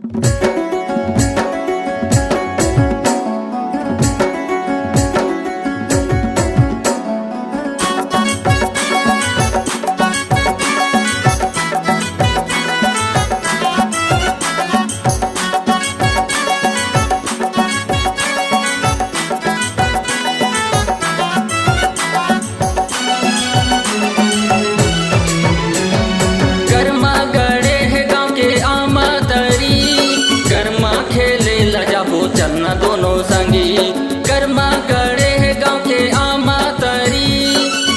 गरमा गड़े है गाँव के आमा तरी, गरमा खेले लजाबो चलना दोनों संगी। गरमा गड़े है गाँव के आमा तरी,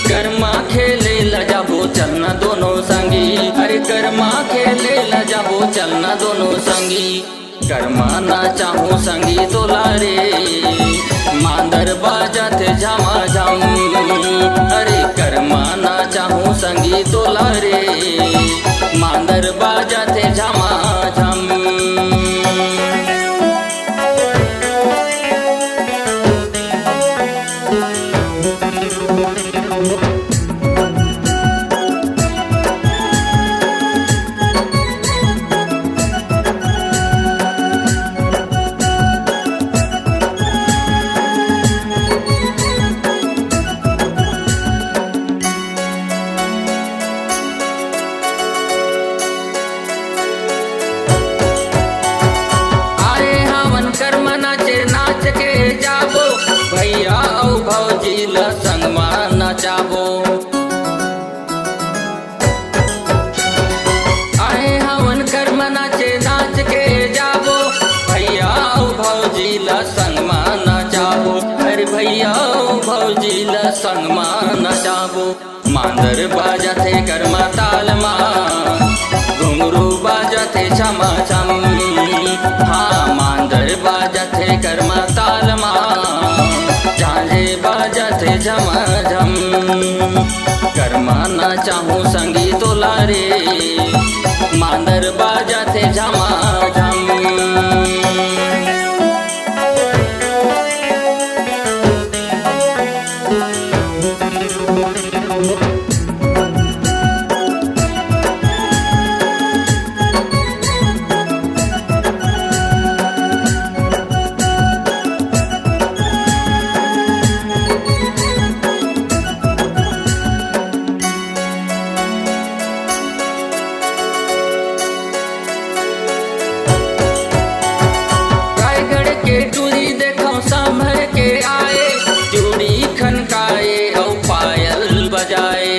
गरमा खेले लजाबो चलना दोनों संगी। अरे गरमा खेले लजाबो चलना दोनों संगी। गरमा ना चाहूँ संगी तोला रे, मांदर बाजत झमाझम। अरे गरमा ना चाहूँ संगी तोला रे, मांदर बाजत झमाझम। नाच के जाबो भैया औ भौजी ल संगमा नचाबो। आए हवन कर्म नाचे नाच के जाबो भैया औ भौजी ल संगमा नचाबो। अरे भैया औ भौजी ल संगमा नचाबो। मांदर बाजते कर्मा तालमा, घुंगरू बाजते छमा छम। हाँ मांदर बाजते कर्मा तालमा, झांझे बाजते झमाझम। कर्मा ना चाहूँ संगी तोला रे, मांदर बाजते झमाझम। के टूरी देखो संभर के आए, चूड़ी खनकाए और पायल बजाए।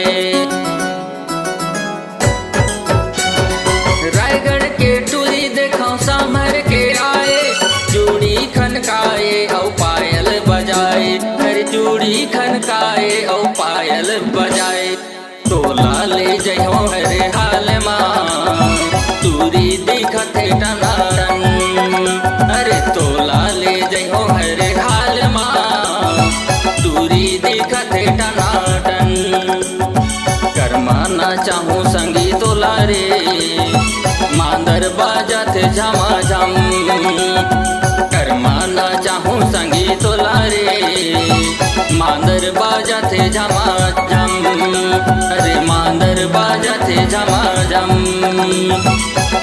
रायगढ़ के टूरी देखो संभर के आए, चूड़ी खनकाए और पायल बजाए। हर चूड़ी खनकाए और पायल बजाए। तोला ले जइहो हरे हाल माँ, तूरी दिखत टनारन। अरे तोला ले जइहो हरे हाल माँ, तूरी दिखत टनाटन। कर्मा ना चाहूँ संगी तोला रे, मांदर बाजत झमाझम। कर्मा ना चाहूँ संगी तोला रे, मांदर बाजते झमाझम। अरे मांदर बाजते झमाझम,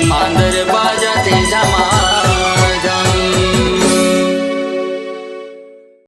मांदर बाजते झमा।